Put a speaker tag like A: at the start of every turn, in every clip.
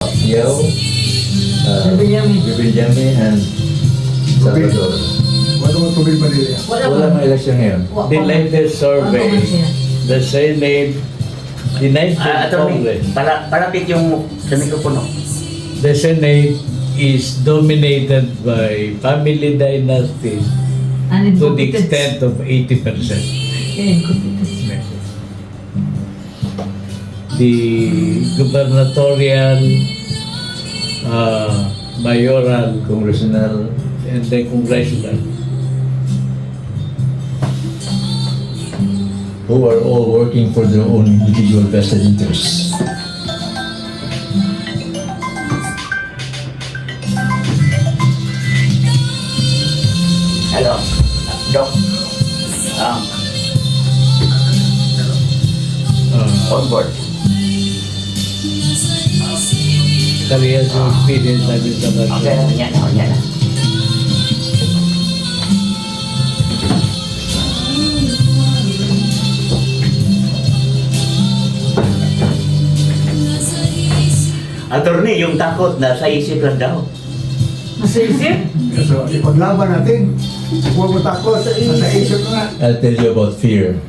A: Pacquiao, Villame, and Salvador.
B: Wala mo tubig Padilla.
A: Wala mga election ngayon.
C: The latest survey, the Senate, the 19th Congress,
D: Palapit yung sa mikropono.
C: the Senate is dominated by family dynasties to the extent of 80%. The gubernatorial, mayoral,
A: Congressional.
C: and the congressional.
A: Who are all working for their own individual vested interests.
D: Hello. Doc. On board.
C: Kaya sa experience namin sa
D: Okay,
C: Barcelona.
D: yan na. Attorney, yung takot na sa isip lang daw.
B: So, ipaglaban natin. Huwag mo takot. Nasa isip ko nga.
A: I'll tell you about fear.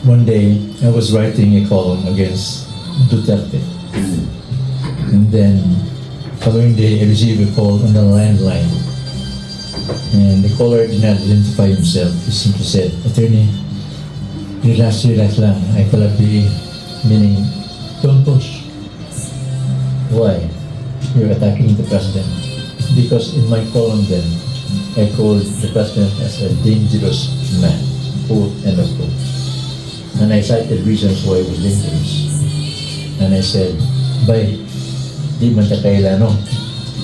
A: One day, I was writing a column against Duterte. And then, following day, I received a call on the landline. And the caller did not identify himself. He simply said, "Attorney, relax lang. I cannot be," meaning, don't push. Why? You're attacking the president. Because in my column then, I called the president as a dangerous man. Quote, end of quote. And I cited reasons why it was dangerous. And I said, "Bay, di man ta kailano.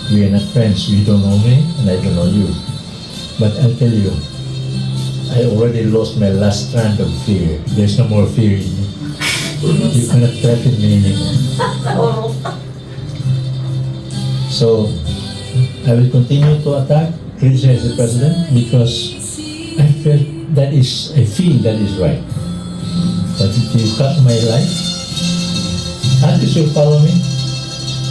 A: We are not friends. You don't know me, and I don't know you. But I'll tell you, I already lost my last strand of fear. There's no more fear in me. You cannot threaten me anymore." So, I will continue to attack, criticize the president because I feel that is right. But if you cut my life, can't you still follow me?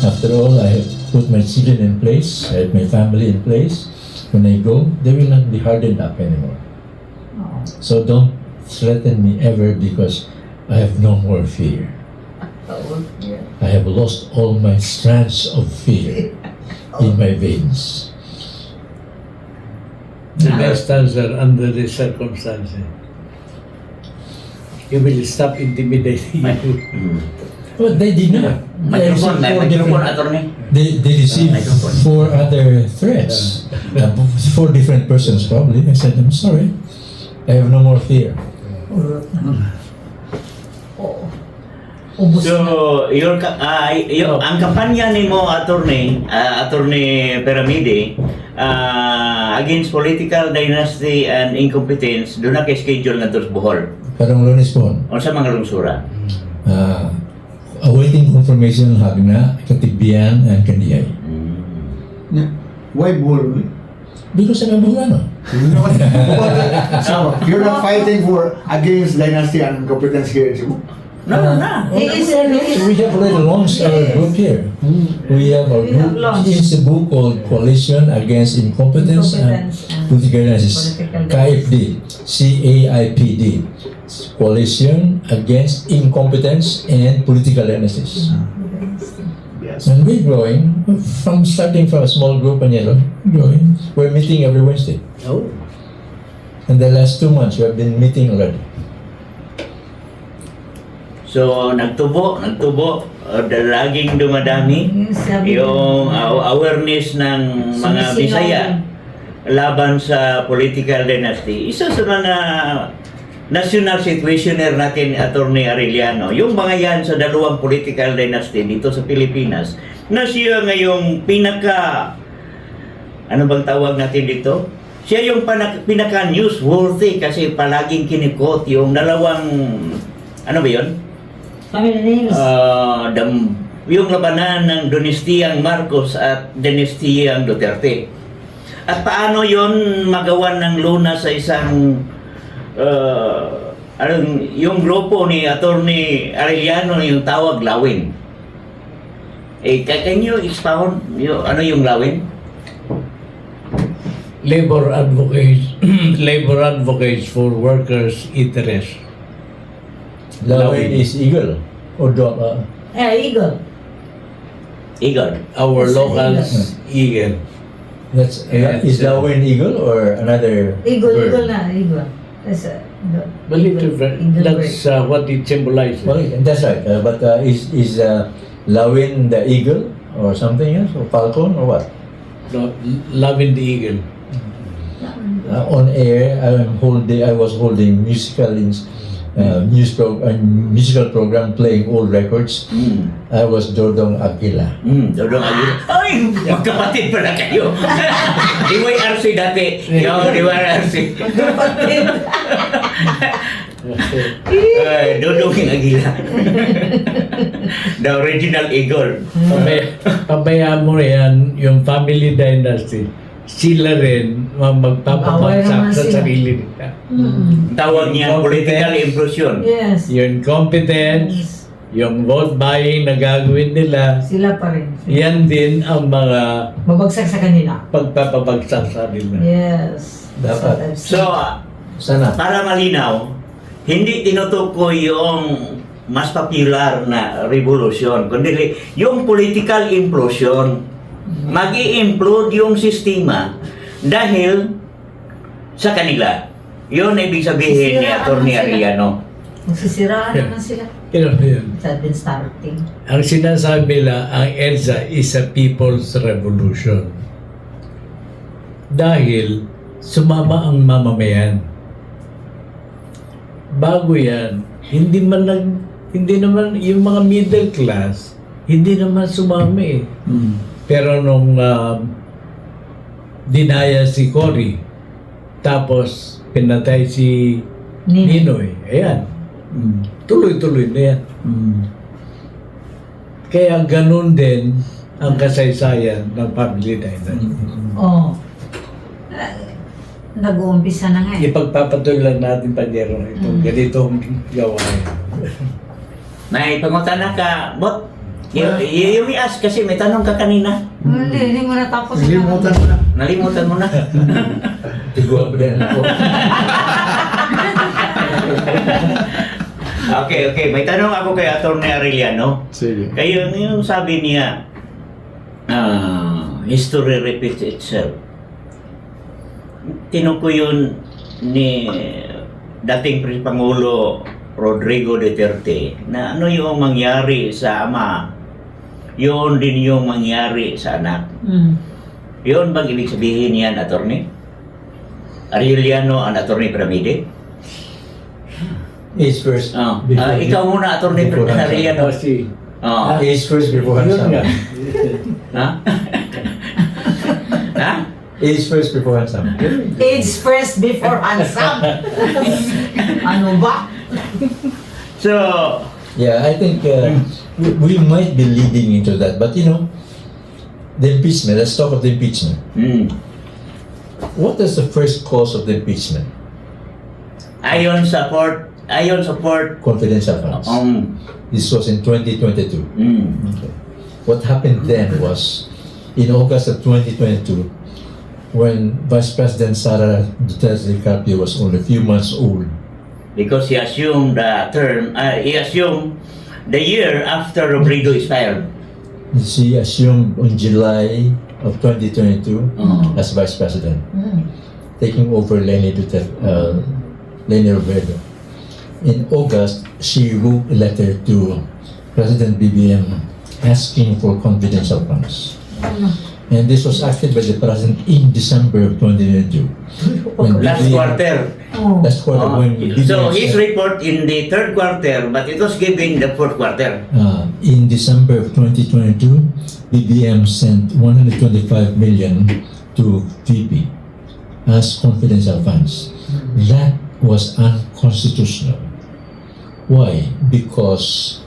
A: After all, I have put my children in place, I have my family in place. When I go, they will not be hardened up anymore. So don't threaten me ever because I have no more fear. I have lost all my strands of fear in my veins.
C: The best answer under the circumstances. You will stop intimidating you.
A: But they did not. They
D: Microphone,
A: received
D: attorney.
A: they received four other threats. Four different persons probably. I said, "I'm sorry. I have no more fear."
D: So, ang kampanya ni mo, attorney Pyramide, against political dynasty and incompetence, doon na kay-schedule na doon sa Bohol.
A: Karong Lunes po,
D: O sa mga lungsura.
A: awaiting confirmation having na Katigbian and Kandiay.
B: Why bull?
A: Because I'm a Bungano.
B: So, you're not fighting for against dynasty and incompetence here in Cebu?
D: No.
A: We have already launched our group here. We have a group in Cebu called Coalition Against Incompetence and Political Analysis. CAIPD. CAIPD. Coalition Against Incompetence and Political Analysis.
B: Yes.
A: And we're growing starting from a small group and growing. We're meeting every Wednesday.
C: Oh.
A: And the last 2 months we have been meeting already.
D: So, nagtubo, laging dumadami yung awareness ng mga Bisaya laban sa political dynasty. Isa sa mga national situationer natin, Attorney Arellano, yung mga yan sa dalawang political dynasty dito sa Pilipinas, na siya ngayong ano bang tawag natin dito? Siya yung pinaka newsworthy kasi palaging kinikot yung dalawang, ano ba yun? Yung labanan ng dinastiyang Marcos at dinastiyang Duterte. At paano yon magawan ng lunas sa isang yung grupo ni Attorney Arellano yung tawag lawin. Can you expound ano yung lawin?
C: Labor advocates, labor advocates for workers' interest.
A: Lawin is eagle. Or
E: Eagle.
D: Eagle.
C: Our
E: Yes,
C: locals, eagle.
A: that's
C: Yeah,
A: is
C: so-
A: Lawin eagle or another
E: Eagle,
A: bird?
E: eagle na, eagle. That's
C: Well, that's what it symbolizes.
A: Well, that's right. But is Lawin the eagle or something else, or falcon or what?
C: No, loving the eagle.
A: On air, I was holding musical program playing old records. I was Dodong Aguila.
D: Dodong Aguila. Ay, magkapatid pala kayo. DYRC dati. Yung DYRC. Dodong Aguila. The original eagle.
C: Pabayaan mo yan, yung family dynasty, sila rin magpapabagsak
E: Aware naman
C: sa
E: sila.
C: sarili nila.
D: Tawag niya political implosion.
E: Yes.
C: Yung competence, yung vote buying na gagawin nila,
E: Sila pa rin.
C: yan din ang mga
E: Babagsak sa kanila.
C: pagpapabagsak sa nila.
E: Yes.
A: Dapat.
E: So,
A: Sana.
D: Para malinaw, hindi tinutukoy yung mas popular na revolution, kundi yung political implosion. Mag-i-implode yung sistema dahil sa kanila. Yun ang ibig sabihin ni Atty. Arellano.
E: magsisiraan naman sila.
C: Pero yun,
E: That been starting.
C: ang sinasabi nila, ang EDSA is a people's revolution. Dahil sumama ang mamamayan. Bago yan, hindi naman yung mga middle class, hindi naman sumami. Pero nung dinaya si Cory, tapos pinatay si Ninoy, ayan, tuloy-tuloy na yan. Kaya ganun din ang kasaysayan ng family dynasty.
E: Oh. Nag-uumpisa na nga eh.
C: Ipagpapatuloy lang natin panyero ito, ganitong gawain.
D: May pangutana ka, Bot. You may ask kasi may tanong ka kanina.
E: Hindi mo natapos.
B: Nalimutan mo na.
D: Nalimutan mo na.
A: Tigwa pa din ako.
D: Okay. May tanong ako kay Atty. Arellano.
B: Sige.
D: Kayo, yung sabi niya, history repeats itself. Tinukoy yun ni dating Pangulo Rodrigo Duterte na ano yung mangyari sa ama, yun din yung mangyari sa anak. Yun bang ibig sabihin yan, Atty. Arellano and Atty. Piramide?
A: Age first.
D: Ikaw muna, Atty.
A: Before
D: Arellano.
C: Kasi,
A: Age first before
C: yun
A: handsome.
C: nga.
D: Ha? Ha?
A: Age first before handsome.
E: Age first before handsome. Ano ba?
D: So,
A: Yeah, I think we might be leading into that. But you know, the impeachment, let's talk of the impeachment. What is the first cause of the impeachment?
D: ayon support,
A: Confidential funds. This was in 2022. Okay. What happened then was, in August of 2022, when Vice President Sara Duterte Carpio was only a few months old,
D: because he assumed the term, he assumed the year after Rodrigo expired.
A: she assumed on July of 2022 as Vice President, taking over Leni Robredo. In August, she wrote a letter to President BBM asking for confidential funds. And this was acted by the President in December of 2022. When
D: Last
A: BBM
D: quarter.
A: Last quarter, when
D: So
A: BBM
D: his
A: said-
D: report in the third quarter, but it was given the fourth quarter.
A: in December of 2022, BBM sent 125 million to VP as confidential funds. That was unconstitutional. Why? Because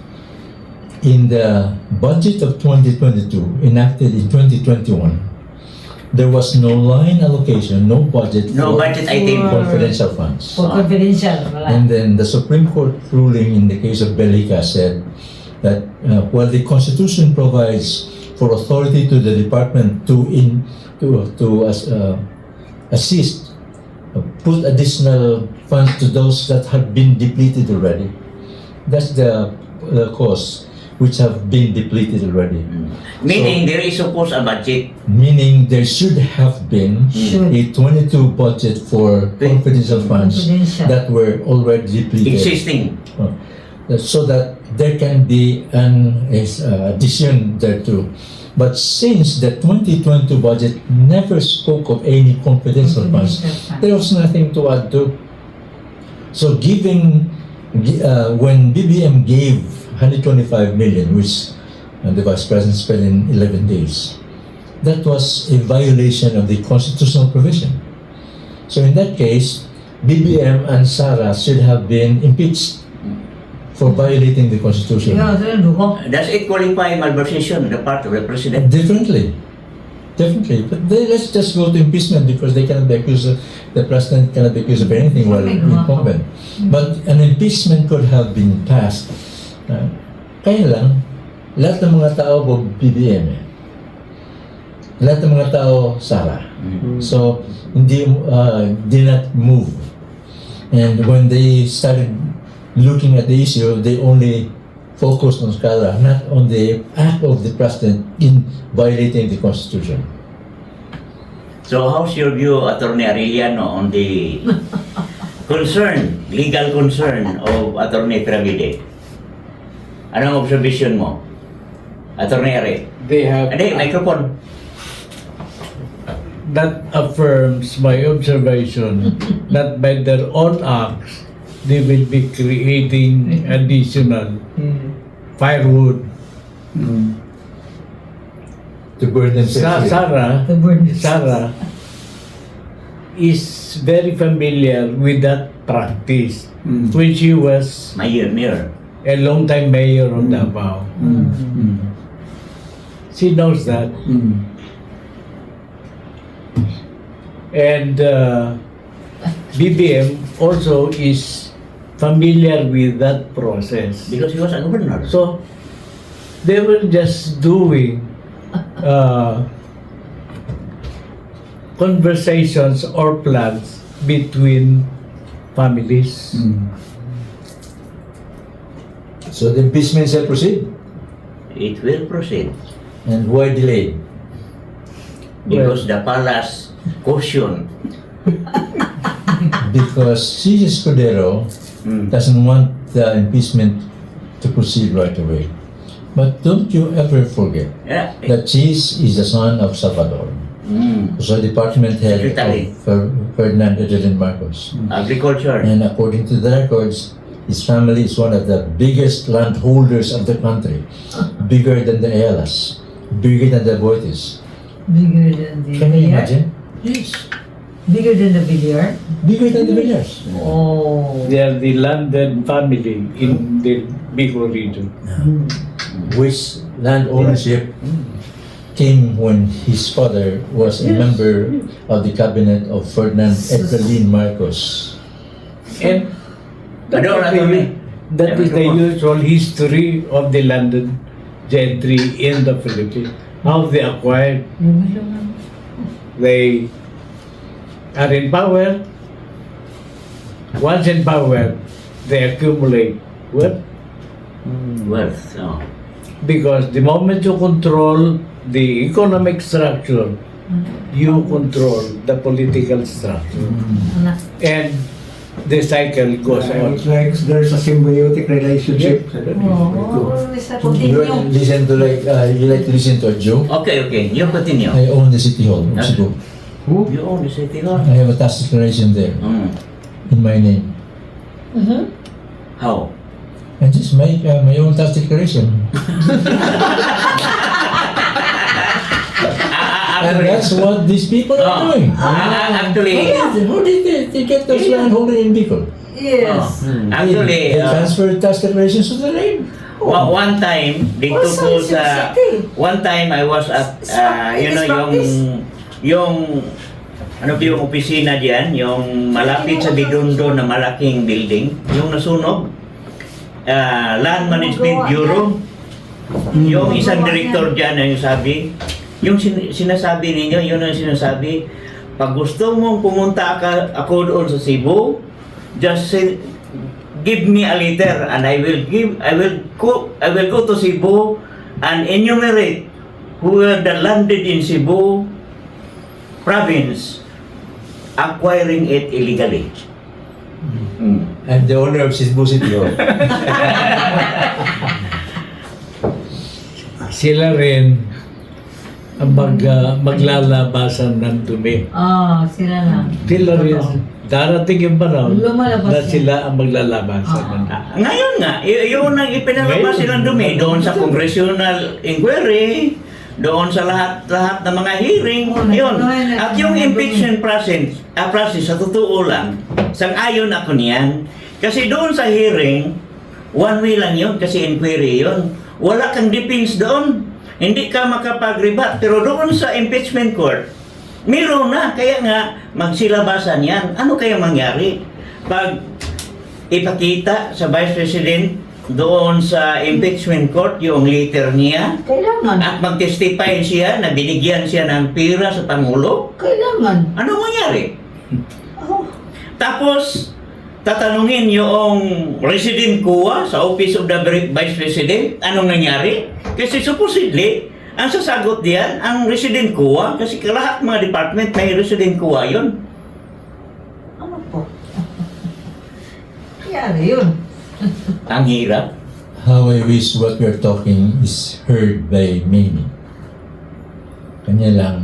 A: in the budget of 2022, enacted in 2021, there was no line allocation, no budget
D: No
A: for
D: budget item.
A: confidential funds.
E: For confidential. Wala.
A: And then the Supreme Court ruling in the case of Belica said that while the Constitution provides for authority to the department to assist, put additional funds to those that have been depleted already. That's the costs which have been depleted already.
D: Meaning there is supposed a budget.
A: Meaning there should have been a 22 budget for confidential funds
E: Confidential.
A: that were already depleted.
D: Existing.
A: So that there can be an addition thereto. But since the 2022 budget never spoke of any confidential funds, there was nothing to add to. So when BBM gave 125 million, which the Vice President spent in 11 days, that was a violation of the constitutional provision. So in that case, BBM and Sara should have been impeached for violating the Constitution.
E: Yeah,
D: Does it qualify malversation on the part of the President?
A: Definitely. But let's just go to impeachment because they cannot be accused the President cannot be accused of anything while incumbent. But an impeachment could have been passed. Kaya lang, lahat ng mga tao BBM eh. Lahat ng mga tao Sara. So, did not move. And when they started looking at the issue, they only focused on Sara, not on the act of the President in violating the Constitution.
D: So how's your view, Attorney Arellano, on the legal concern of Attorney Travide? Anong observation mo? Attorney Are?
C: They have
D: Hindi, microphone.
C: that affirms my observation that by their own acts they will be creating additional firewood.
A: To burn themselves.
C: Sara is very familiar with that practice when she was
D: Mayor.
C: a long time mayor of Davao. She knows that. And BBM also is familiar with that process.
D: Because he was a governor.
C: So they were just doing conversations or plans between families.
A: So the impeachment shall proceed.
D: It will proceed.
A: And why delayed?
D: Because the palace caution.
A: Because C. Escudero doesn't want the impeachment to proceed right away. But don't you ever forget
D: Yeah.
A: that Cheese is the son of Salvador. So department head
D: Secretary.
A: of Ferdinand Edelin Marcos.
D: Agriculture.
A: And according to the records, his family is one of the biggest landholders of the country. Bigger than the Ayala's, bigger than the Boites.
E: Bigger than the
A: Can you
E: Villar?
A: imagine? Yes.
E: Bigger than the Villar?
A: Bigger than the Villas.
E: Oh.
C: They are the landed family in the Bicol region.
A: Which land ownership came when his father was a member of the cabinet of Ferdinand Edelin Marcos.
C: And that
D: Ano,
C: is the usual history of the landed gentry in the Philippines. How they acquired, they are in power. Once in power, they accumulate wealth.
D: Wealth. Oh.
C: Because the moment you control the economic structure, you control the political structure. And the cycle goes on.
B: It's like there's a symbiotic relationship.
E: Oh, it's a
A: You
E: continue.
A: listen to you like to listen to a joke?
D: Okay. You continue.
A: I own the city hall of Cebu.
D: You own the city hall.
A: I have a tax declaration there in my name.
D: How?
A: I just make my own tax declaration. And that's what these people are doing.
D: Actually,
A: How did they get those landholder in Bicol?
E: Yes.
D: actually,
A: They transferred tax declarations to the name.
D: one time dito
E: Also,
D: po
E: it's
D: sa
E: city.
D: one time I was at
E: It is practice.
D: yung ano ba yung opisina diyan, yung malapit sa Bidondo na malaking building, yung nasunog. Land Management Bureau. Yung isang director dyan na yung sabi, yung sinasabi ninyo, yun ang sinasabi, pag gusto mong pumunta ako doon sa Cebu, just say, give me a letter and I will go to Cebu and enumerate who are landed in Cebu province acquiring it illegally.
A: I'm the owner of Cebu City Hall.
C: Sila rin ang maglalabasan ng dumi.
E: Sila lang.
C: Sila rin. Darating yung panahon
E: Lumalabas
C: na
E: yan.
C: sila ang maglalabasan ng dumi.
D: Ngayon nga, yun ang ipinalabas
C: Ngayon.
D: silang dumi doon sa congressional inquiry, doon sa lahat ng mga hearing, yun. At yung impeachment process, sa totoo lang, sang-ayon ako niyan. Kasi doon sa hearing, one way lang yun, kasi inquiry yun. Wala kang defense doon. Hindi ka makapag-rebut. Pero doon sa impeachment court, meron na. Kaya nga, magsilabasan yan. Ano kaya mangyari? Pag ipakita sa Vice President doon sa impeachment court yung letter niya
E: Kailangan.
D: at mag-testify siya na binigyan siya ng pera sa Pangulo,
E: Kailangan.
D: ano mangyari?
E: Oh.
D: Tapos, tatanungin yung resident kuwa sa Office of the Vice President, anong nangyari? Kasi supposedly, ang sasagot diyan, ang resident kuwa, kasi lahat mga department may resident kuwa yun.
E: Ano po? Kaya yun.
D: Ang hirap.
A: How I wish what we're talking is heard by many. Kanya lang,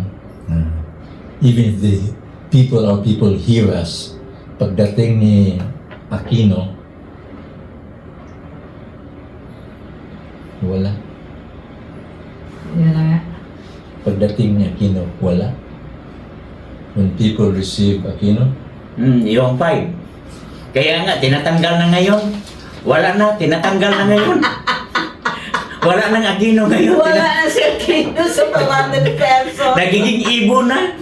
A: even if the people hear us, pagdating ni Aquino, wala.
E: Yan na nga.
A: Pagdating ni Aquino, wala. When people receive Aquino,
D: Yung 5. Kaya nga, tinatanggal na ngayon. Wala na, tinatanggal na ngayon. Wala nang Aquino ngayon.
E: Wala na siya kino sa 400 pesos.
D: Nagiging ibon na.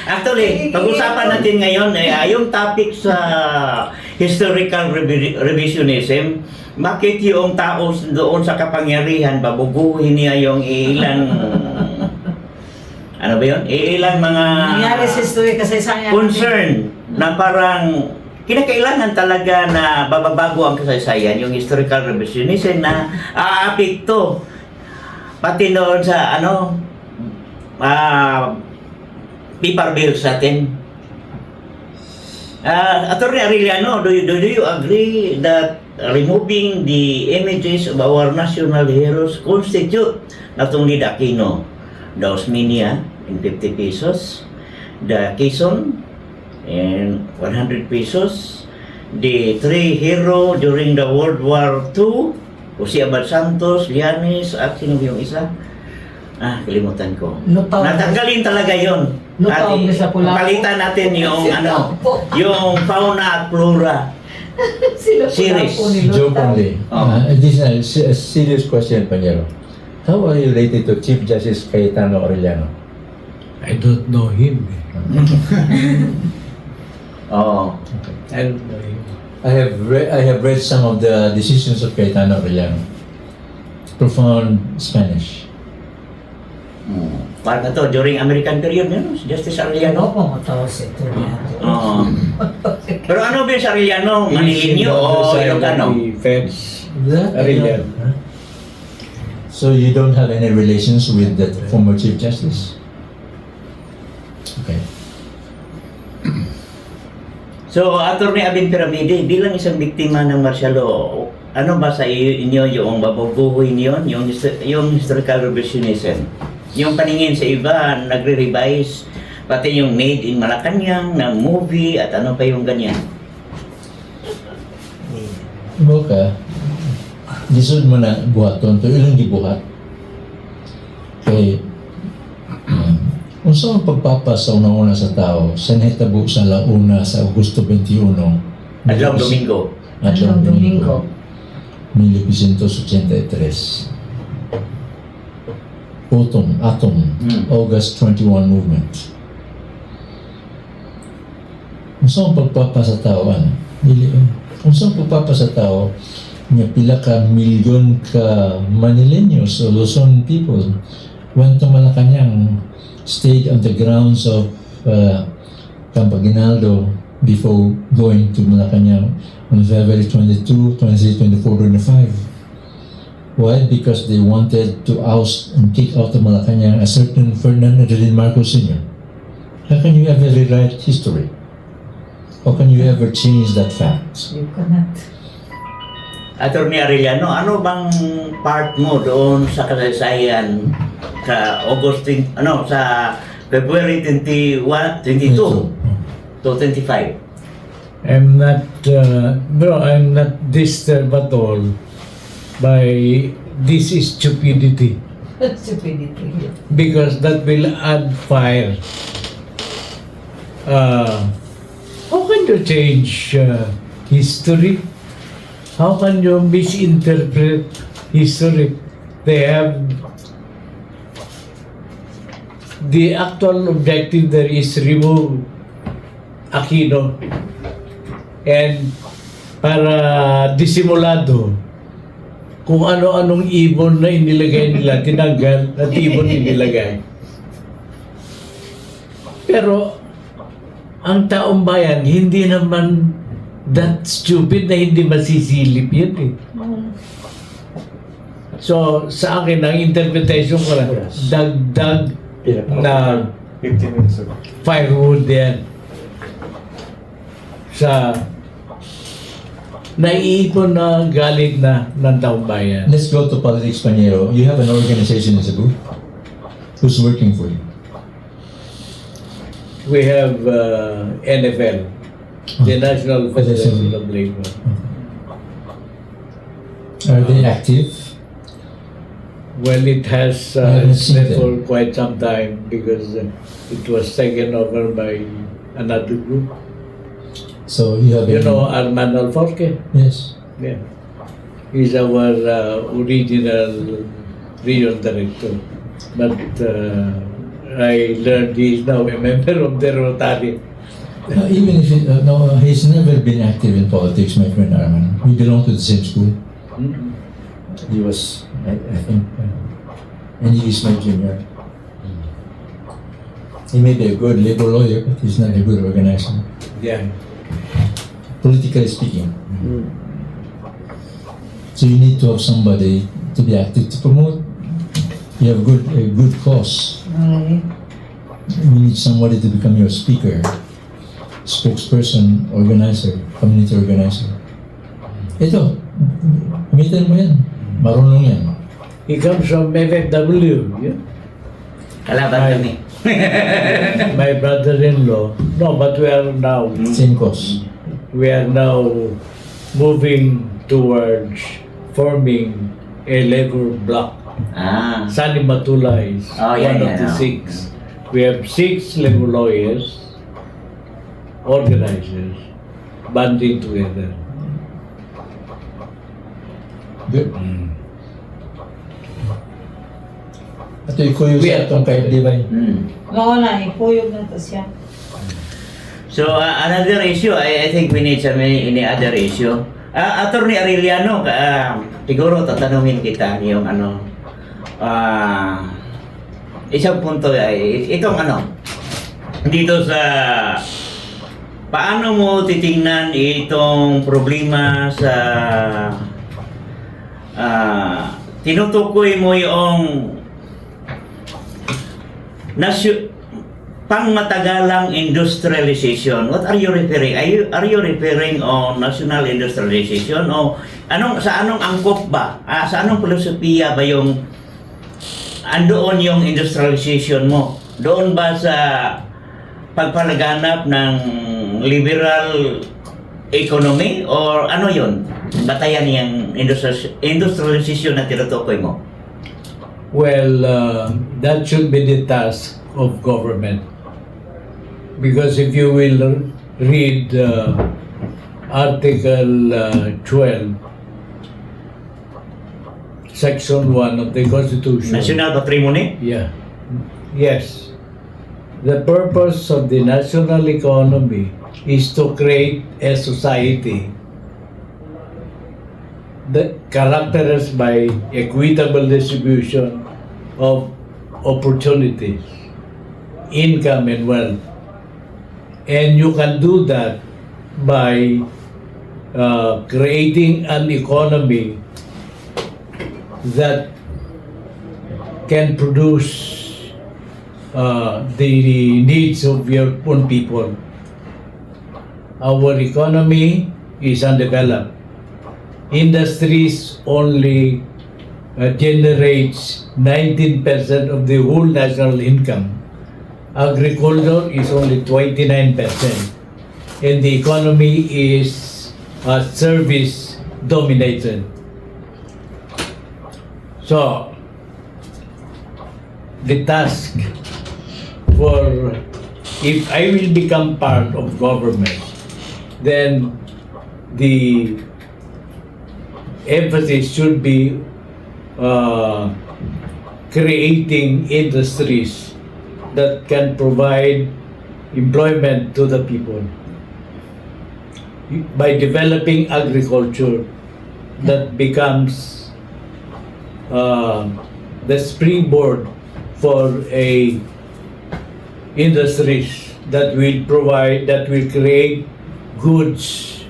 D: Actually, pag-usapan natin ngayon yung topic sa historical revisionism, bakit yung tao doon sa kapangyarihan, babuguhin niya yung ilang ano ba yun? Ilang mga
E: Nangyari sa history kasi sayang.
D: concern na parang kinakailangan talaga na bababago ang kasaysayan, yung historical revisionism na aapekto pati noon sa paper bills natin. Attorney Arellano, do you agree that removing the images of our national heroes constitute not only the Aquino, the Osmeña in 50 pesos, the Quezon in 100 pesos, the 3 hero during the World War II, Jose Abad Santos, Llanes, at sino yung isa? Kalimutan ko.
E: Lutaw.
D: Natanggalin talaga yon.
E: Lutaw na sa pula.
D: Palitan natin yung yung fauna at flora.
E: Sila
D: Series.
E: po ni
A: joke
E: Lutaw.
A: only.
D: Oh.
A: This is a serious question, Panyero. How are you related to Chief Justice Cayetano Arellano?
C: I don't know him.
D: Oh.
C: I don't know him.
A: I have read some of the decisions of Cayetano Arellano. Profound Spanish.
D: Parang to during American period yun, si Justice
E: Ano
D: Arellano.
E: po matawas ito niya?
D: Oo. Pero ano ba yung sa Arellano? Manilinyo o Ilocano?
C: Feds.
A: That,
C: Arellano.
A: So you don't have any relations with the former Chief Justice? Okay.
D: So, Attorney Abin Piramide, bilang isang biktima ng martial law, ano ba sa inyo yung babubuhay niyon, yung historical revisionism? Yung paningin sa iba, nagre-revise, pati yung made in Malacanang, ng movie, at ano pa yung ganyan.
A: Boka, lisod mo na buhaton to ilang gibuhat. Kay kung saan pagpapasa una sa tao, sa nahitabo sa launa sa Agosto 21,
D: Adlaw Domingo.
A: Adlaw
E: Domingo.
A: 1983. Atom, August 21 movement. Kung saan pagpapasa tao, kung saan pagpapasa tao, nga pila ka milyon ka Manileños o Luzon people went to Malacanang, stayed on the grounds of Campo Aguinaldo before going to Malacanang on February 22, 23, 24, 25. Why? Because they wanted to oust and kick out of Malacanang a certain Ferdinand Adelin Marcos Sr. How can you ever rewrite history? How can you ever change that fact?
E: You cannot.
D: Attorney Arellano, ano bang part mo doon sa kasaysayan sa sa February 21, 22 to 25?
C: I'm not, I'm not disturbed at all by this stupidity,
E: Stupidity.
C: because that will add fire. How can you change history? How can you misinterpret history? They have the actual objective there is remove Aquino, and para disimulado kung ano-anong ibon na inilagay nila, tinanggal at ibon inilagay. Pero ang taong bayan, hindi naman that stupid na hindi masisilip yan eh. So, sa akin, ang interpretation ko na, dagdag na
B: 15 minutes ago.
C: firewood yan sa naiipon na galit na ng taong bayan.
A: Let's go to politics, Panyero. You have an organization in Cebu. Who's working for you?
C: We have NFL, the National Federation of Labor.
A: Are they active?
C: Well, it has
A: I haven't seen
C: been
A: them.
C: for quite some time because it was taken over by another group.
A: So you have
C: You
A: any-
C: know Armand Alforque?
A: Yes.
C: Yeah. He's our original regional director. But I learned he is now a member of the Rotary.
A: Even if no, he's never been active in politics, my friend Arman. We belong to the same school. He was, I think, and he is my junior. He may be a good labor lawyer, but he's not a good organizer,
C: Yeah.
A: politically speaking. So you need to have somebody to be active to promote. You have a good cause.
E: Ay,
A: You need somebody to become your speaker, spokesperson, organizer, community organizer. Ito, gamitin mo yan. Marunong yan.
C: He comes from FFW. Yeah.
D: Kalaban kami.
C: My brother-in-law. No, but
A: Same cause.
C: we are now moving towards forming a labor bloc.
D: Ah.
C: Sani Matula is
D: Oh, yeah,
C: one of
D: yeah,
C: the
D: no.
C: 6. We have 6 labor lawyers, organizers, banding together.
A: Good. Ito ikuyo
C: We
A: sa
C: are
A: itong kahit divine.
E: oo na, ipuyog na to siya.
D: So another issue, I think we need some any other issue. Attorney Arellano, siguro tatanungin kita yung isang punto ay itong dito sa paano mo titingnan itong problema sa tinutukoy mo yung pangmatagalang industrialization. What are you referring? Are you referring on national industrialization o sa anong angkop ba? Sa anong filosofiya ba yung andoon yung industrialization mo? Doon ba sa pagpalaganap ng liberal economy or ano yun? Batayan yung industrialization na tinutukoy mo?
C: Well, that should be the task of government. Because if you will read Article 12, Section 1 of the Constitution.
D: National patrimony?
C: Yeah. Yes. The purpose of the national economy is to create a society characterized by equitable distribution of opportunities, income, and wealth. And you can do that by creating an economy that can produce the needs of your own people. Our economy is undeveloped. Industries only generates 19% of the whole national income. Agriculture is only 29%. And the economy is service dominated. So, the task for, if I will become part of government, then the emphasis should be creating industries that can provide employment to the people by developing agriculture that becomes the springboard for a industries that will provide, that will create goods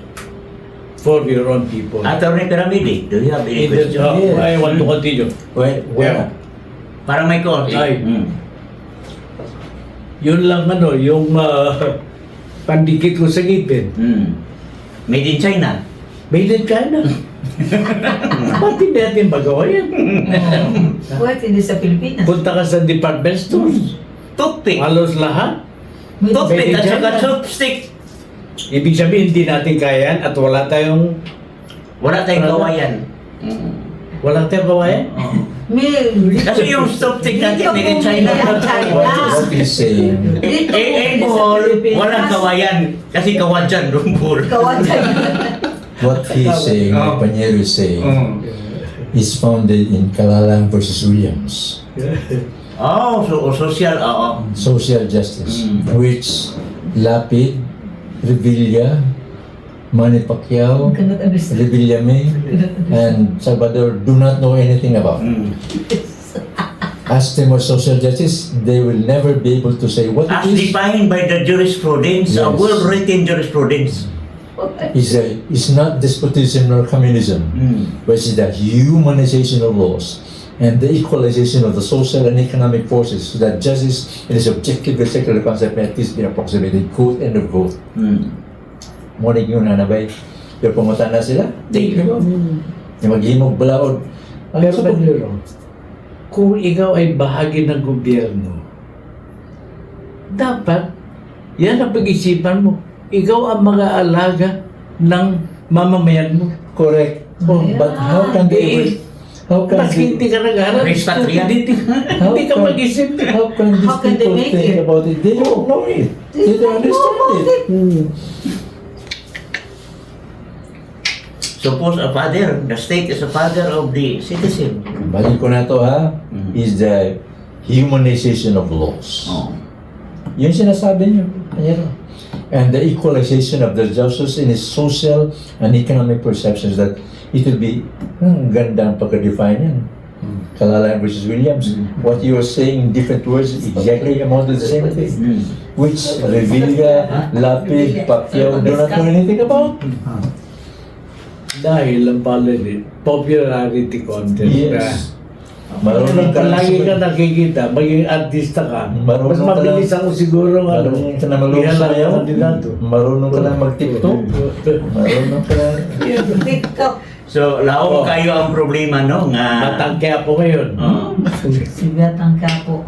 C: for your own people.
D: Attorney Piramidi, do you have any question?
A: Yes.
C: I want to continue.
A: Well,
D: Para may konti.
C: Ay. Yun lang yung pandikit ko sa ngipin.
D: Made in China.
C: Made in China. Ba't hindi natin magawa yan?
E: Bakit hindi sa Pilipinas?
C: Punta ka sa department stores.
D: Toothpick.
C: Halos lahat.
D: Toothpick
C: Made in
D: at saka
C: China.
D: chopstick.
C: Ibig sabihin, hindi natin kaya yan at wala tayong
D: Wala tayong kawayan. Kasi yung chopstick natin made in China.
A: what he's saying,
D: Bohol, walang kawayan. Kasi kawadyan, rumpur.
A: what he's saying,
D: Oh.
A: Panyero is saying, is founded in Kalalang versus Williams.
D: Oh, so social, oo.
A: Social justice, which Lapid, Revilla, Manny Pacquiao, Revilla May, and Salvador do not know anything about. Ask them what social justice, they will never be able to say what
D: As
A: it is.
D: defined by the jurisprudence, a
A: Yes.
D: well-written jurisprudence.
A: It's not despotism nor communism, but it's the humanization of laws and the equalization of the social and economic forces so that justice in its objective and secular concept may at least be approximated, quote, end of quote. Morning yun, hanabay. Pero pumunta na sila, take them out. Yung maghimog balaod.
C: Pero Panyero, kung ikaw ay bahagi ng gobyerno, dapat yan ang pag-isipan mo. Ikaw ang mag-aalaga ng mamamayan mo.
A: Correct. Oh, but how can they... How can
C: Bakit hindi ka nag-aaral?
D: Repatriate.
C: Hindi ka mag-isip.
A: How can these
E: How can they
A: people
E: make
A: think
E: it?
A: about it? They don't know it. They don't understand it.
D: Suppose a father, the state is a father of the citizen.
A: Balik ko na to ha, is the humanization of laws.
D: Oh.
A: Yun sinasabi niyo. Ayan. And the equalization of the justice in its social and economic perceptions that it will be, ganda ang pagka-define yan. Kalalang versus Williams. What you are saying in different words exactly amount to the same thing. Which Revilla, Lapid, Pacquiao do not know anything about.
C: Dahil ang popularity contest
A: Yes. Marunong ka lang
C: palagi ka nakikita, maging artista ka,
A: Marunong
C: mas
A: ka lang-
C: mabilis ako siguro
A: Marunong ka na malulong
C: ihalang
A: sayaw.
C: na kandidato.
A: Marunong ka lang mag-tiktok. Marunong ka lang.
E: TikTok.
D: So, laong
C: Oh.
D: kayo ang problema, no? Nga,
C: Matangke ako ngayon.
E: Sigat ang kapo.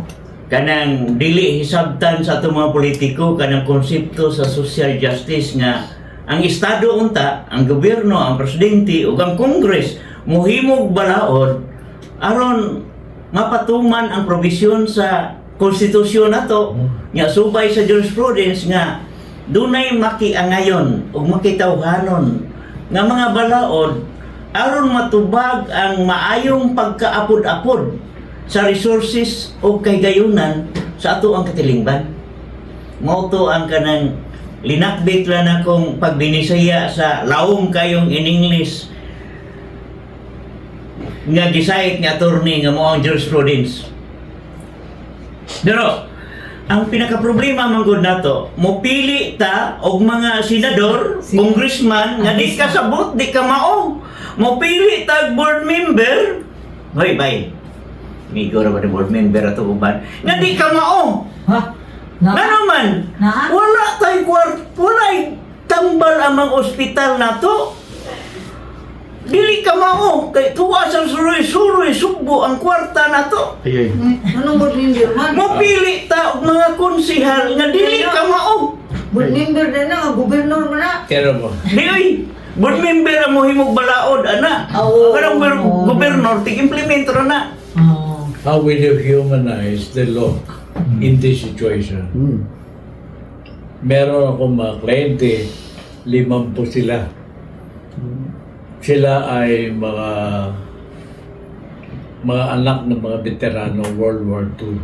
D: kanang dili hisabtan sa atong mga politiko, kanang konsepto sa social justice nga ang estado unta, ang gobyerno, ang presidente ug ang Congress mohimog balaod aron mapatuman ang probisyon sa konstitusyon nato nga subay sa jurisprudence nga dunay makiangayon ug makitawhanon nga mga balaod aron matubag ang maayong pagkaapod-apod sa resources o kaygayonan sa ato ang katilingban. Mao to ang kanang linakbit lang akong pagbinisaya sa laom kayong in English nga gisayt nga attorney nga mo ang jurisprudence. Pero ang pinaka-problema man gud nato, mopili ta og mga senador, congressman nga di ka sabot, di ka mao. Mopili ta og board member. Hoy, bay. Migo ra ba ni board member ato uban? Nga di ka mao.
E: Ha? Na?
D: Ano man?
E: Na?
D: Wala tay wala tambal ang mga ospital nato. Dili ka mao kay tuwa sa suroy-suroy sugbo ang kwarta nato.
E: Anong board member man?
D: Mopili ta og mga konsehal nga dili ka mao.
E: Board member na na, gobernador mo na.
C: Pero mo,
D: Dili, board member ang mohimog balaod ana.
E: Oo.
D: Karang gobernador tig-implement ra na.
E: Oh.
C: how will you humanize the law in this situation? Meron akong mga kliyente, 50 sila. Sila ay mga anak ng mga veterano World War II.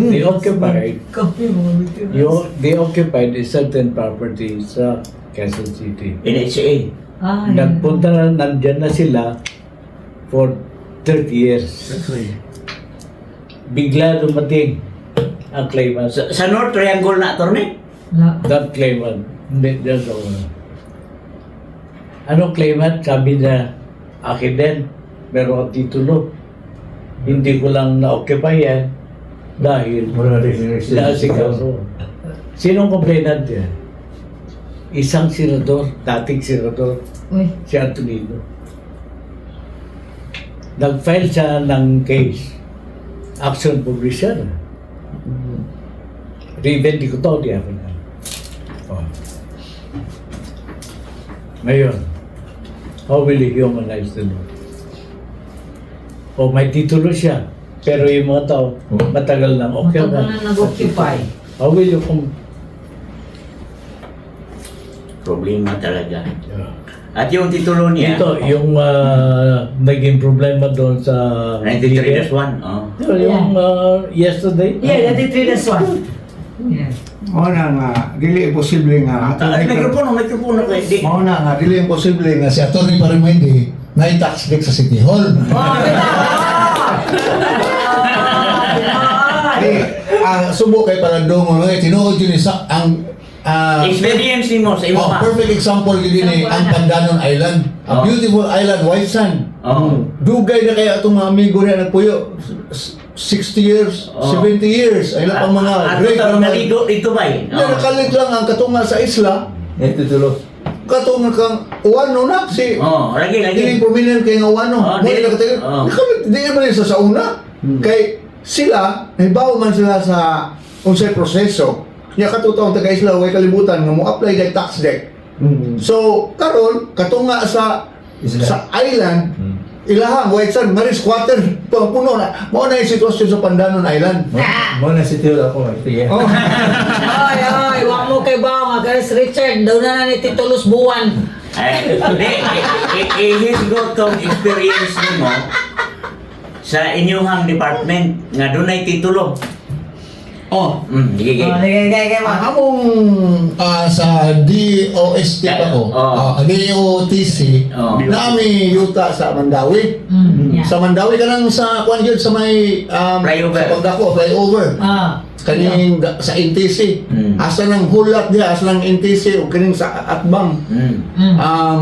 C: They occupied
E: Kape mo.
C: they occupied a certain property sa Quezon City.
D: NHA.
E: Ah,
C: Nagpunta na, nandyan na sila for 30 years. Bigla dumating ang claimant.
D: Sa North Triangle na attorney?
E: Na.
C: That claimant, hindi, dyan sa una. Anong claimant? Sabi niya, akin din, meron akong titulo. Hindi ko lang na-occupy yan dahil
A: Wala rin
C: naasikaso. Sinong complainant yan? Isang senador, dating senador,
E: Uy.
C: si Antonino. Nag-file siya ng case. Action publisher. Riven di ko to, di ako na. Oh. Ngayon, how will you humanize the law? O may titulo siya, pero yung mga tao, matagal nang okay
E: Matagal
C: na.
E: na nag-occupy.
C: How will you
D: Problema talaga. At yung titulo niya,
C: Ito, yung naging problema doon sa
D: 93-1. Oh.
C: Yung yesterday.
E: Yeah, that is this one. Yeah.
B: Mao na nga dili posible nga
D: Mikropono kay di.
B: Mao na nga dili imposible nga
F: Si Atty. Parimuende na i-tax deck sa City Hall. Subo kay Palandong nga tinuod yun sa ang
D: Experience mo sa imo pa.
F: perfect example yun ni ang Pandanon Island. A
D: Oh.
F: beautiful island, white sand.
D: Oh.
F: Dugay na kaya itong mga amigo na nagpuyo. 60 years,
D: Oh.
F: 70 years. Ay lang ang mga great
D: Ato
F: grandma.
D: naligo dito ba eh?
F: Yan, nakalit lang ang katunga sa isla.
A: Titulo.
F: Katunga kang uwano na si
D: Oh, lagi.
F: Diling prominent kay nga uwano.
D: Oh,
F: Mo
D: di-
F: na katagal.
D: oh.
F: Nakalit di man isa sa una. Kay sila nahibaw man sila sa unsay proseso. Nya katutong taga isla way kalibutan nga mo apply kay tax deck. So karon katunga sa
A: Isla.
F: sa island ilahang white sand maris squatter puno na mo na yung sitwasyon sa Pandanon Island.
A: Mo na si Tio ako. Sige.
F: Oh.
E: Ay, ay, wag mo kay Bao, Guys Richard, daw na ni Titulos Buwan.
D: Ay, i-hisgot tong experience nimo sa inyong department nga dunay titulo.
F: Oh.
D: Sige.
E: Sige,
F: Among sa DOST pa ko,
D: Oh.
F: DOTC,
D: Oh.
F: nami yuta sa Mandawi.
E: Yeah.
F: Sa Mandawi ka lang sa kuan yun sa may
D: Flyover.
F: sa Pagdako, flyover.
E: Ah.
F: Kaning sa NTC. Asa nang hulat diya, asa nang NTC o kaning sa Atbang.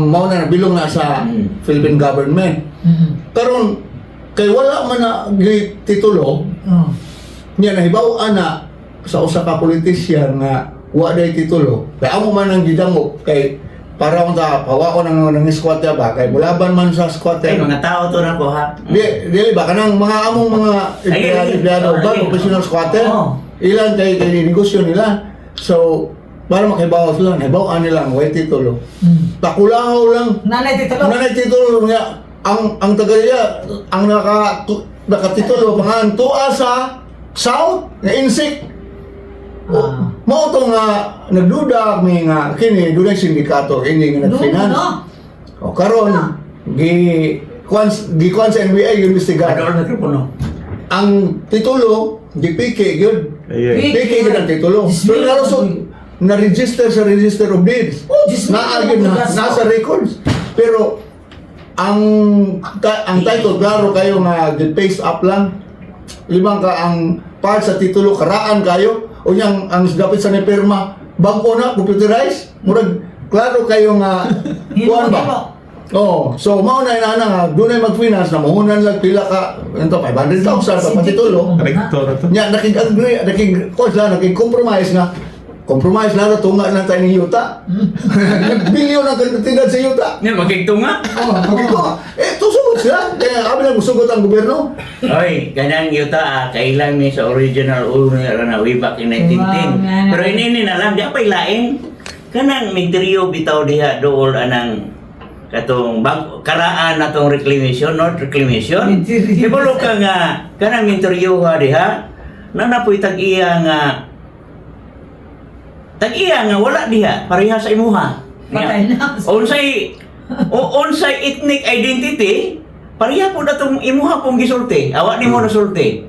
F: Mao na nabilong na sa Philippine government. Karon kay wala man na titulo,
E: Oh.
F: niya nahibaw ana sa usa ka politisyan nga wa day titulo. Kay amo man ang gidamo kay para ko ta pawa ko nang squat ya ba kay mulaban man sa squat
D: Ay,
F: ya.
D: mga tao to na ko ha.
F: Dili ba kanang mga among mga
D: Ay,
F: empleyado ba
D: ay.
F: professional squatter.
D: Oo.
F: Ilan kay negosyo nila. So para makibaw sila, nahibaw nila ang way titulo. Takulahaw lang.
E: Nanay Titulo.
F: Kung nanay titulo nga ang tagaya ang nakatitulo pangalan tuwa sa South na insik.
E: Ah.
F: Mao to nga nagduda mi nga kini dunay sindikato ini nga
E: Doon,
F: nagfinance.
E: no?
F: O karon gi kwan sa NBI yung investigar.
D: Ador na mikropono.
F: Ang titulo di PK gyud.
E: Piki.
F: PK gyud ang titulo.
E: Display.
F: Pero nalusot na-register sa Register of Deeds.
E: Oh, display.
F: Naagid na nasa records. Pero ang title klaro kayo nga paste up lang. Limang ka ang part sa titulo karaan kayo o yang ang dapit sa pirma bangko na computerized murag klaro kayo nga kuan ba. Oh, so mao na inana nga dunay mag-finance na mahunan lang pila ka ento 500,000 sa patitulo. Nya nakig-agree, nakig-compromise nga compromise lang na tunga lang tayo ng yuta. Bilyon ang kantidad sa yuta.
D: Nga, magigtunga.
F: Magkito. Tusugod sila. Kaya kami lang gusugot ang gobyerno.
D: Oy, kanang yuta kailan ni sa original owner na way back in 1910.
E: Wow,
D: Pero ini na lang, di apay lain. Kanang minteryo bitaw diha dool anang katong karaan natong reclamation, not reclamation. Ibulo ka nga, kanang minteryo ha diha, nanapoy tag-iya nga wala diha pareha sa imuha.
E: Patay na.
D: Unsay ethnic identity pareha po datong imuha pong gisulti. Awa nimo na sulti.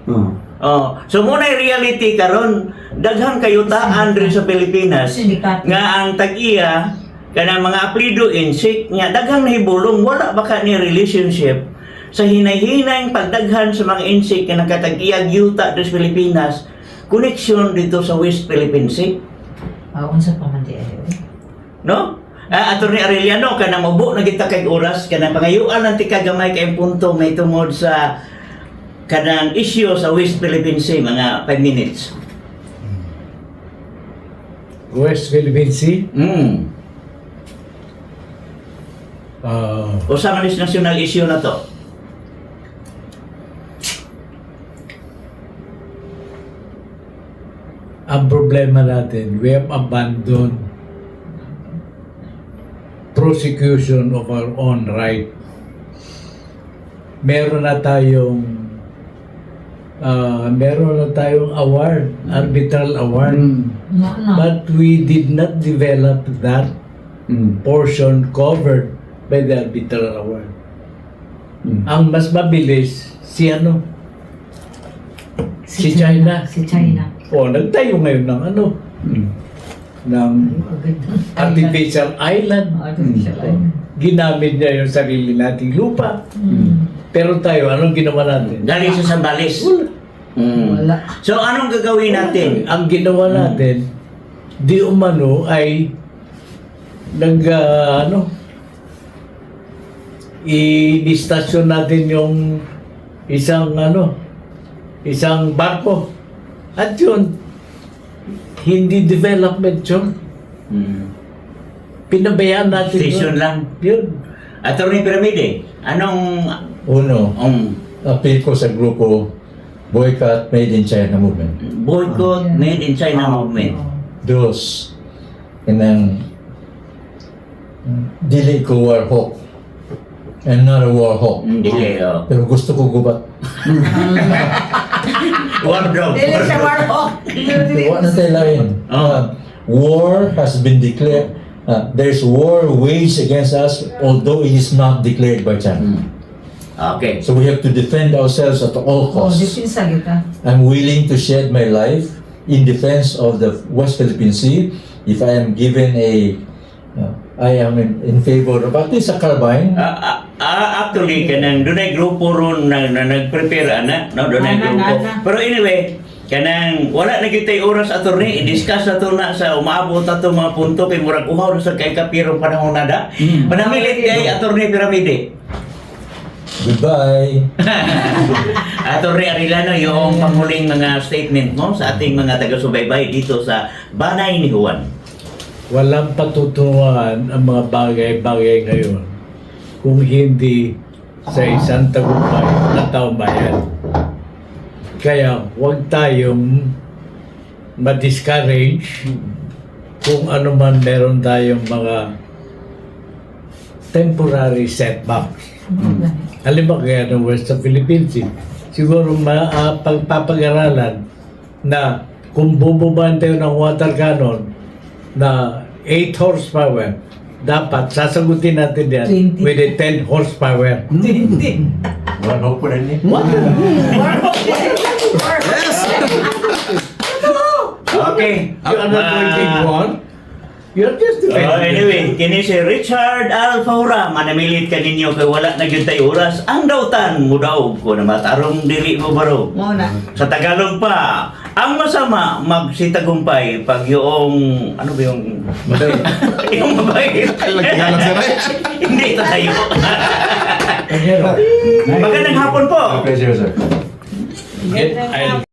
D: Oh, so mo na reality karon daghan kayutaan diri sa Pilipinas nga ang tag-iya kanang mga apelyido insik nga daghang nahibulong wala baka ni relationship sa hinay-hinay pagdaghan sa mga insik nga nakatag-iya yuta diri sa Pilipinas connection dito sa West Philippine Sea.
E: Unsa pa man di ayo.
D: No? Attorney Arellano, kanang mabuo na kita kay oras, kanang pangayuan ang tikagamay kay punto may tungod sa kanang issue sa West Philippine Sea, mga 5 minutes.
C: West Philippine Sea.
D: Usa man is national issue na to.
C: Ang problema natin, we have abandoned prosecution of our own right. Meron na tayong award, arbitral award. But we did not develop that portion covered by the arbitral award. Ang mas mabilis, si China.
E: Si China.
C: O, nagtayo ngayon ng ng artificial island. Ginamit niya yung sarili nating lupa. Pero tayo, anong ginawa natin?
D: Galing sa Sambales.
E: Wala.
D: So anong gagawin natin?
C: Ang ginawa natin, di umano ay i-stasyon natin yung isang barko. At yun, hindi development yun. Pinabayaan natin
D: Station
C: yun.
D: lang.
C: Yun.
D: Attorney Piramide, anong
A: Uno, appeal ko sa grupo Boycott Made in China Movement.
D: boycott made in China movement?
A: Dos, kanang dili ko war hawk. I'm not a war hawk.
D: Hindi kayo.
A: Pero gusto ko gubat.
D: Wardrobe.
E: Dili siya marok.
A: Wa na tayo lain. War has been declared. There's war waged against us, although it is not declared by China.
D: Okay.
A: So we have to defend ourselves at all costs.
E: Depensa kita.
A: I'm willing to shed my life in defense of the West Philippine Sea if I am given I am in favor of at least a carbine.
D: Actually, kanang dunay grupo ron na nag-prepare no, dunay grupo. Pero anyway, kanang wala na kitay oras attorney, i-discuss na to na sa umaabot na to mga punto kay murag uhaw sa kay kapirong panahon nada. Panamilit kay Attorney Piramide.
A: Goodbye.
D: Attorney Arellano, yung panghuling mga statement mo sa ating mga taga-subaybay dito sa Banay ni Juan.
C: Walang patutunguhan ang mga bagay-bagay ngayon kung hindi sa isang tagumpay na taong bayan. Kaya huwag tayong ma-discourage kung ano man meron tayong mga temporary setbacks. Halimbawa kaya ng West Philippine Sea, siguro pagpapag-aralan na kung bububaan tayo ng water cannon na 8 horsepower, dapat sasagutin natin yan
E: 20.
C: with a 10 horsepower.
E: Hindi.
A: One hope po rin eh.
D: Okay.
C: You are not going to ignore. You're just defending
D: Anyway, kini si Richard Alfaura, manamilit ka ninyo kay wala na gyud tay oras. Ang dautan mo daw ko na matarong dili mo baro.
E: Muna.
D: Sa Tagalog pa, ang masama magsitagumpay pag yung ano ba yung yung mabait.
F: Tagalog sir, eh?
D: Hindi tayo.
C: yourself.
D: Magandang hapon po.
A: Pleasure, sir.
C: I'll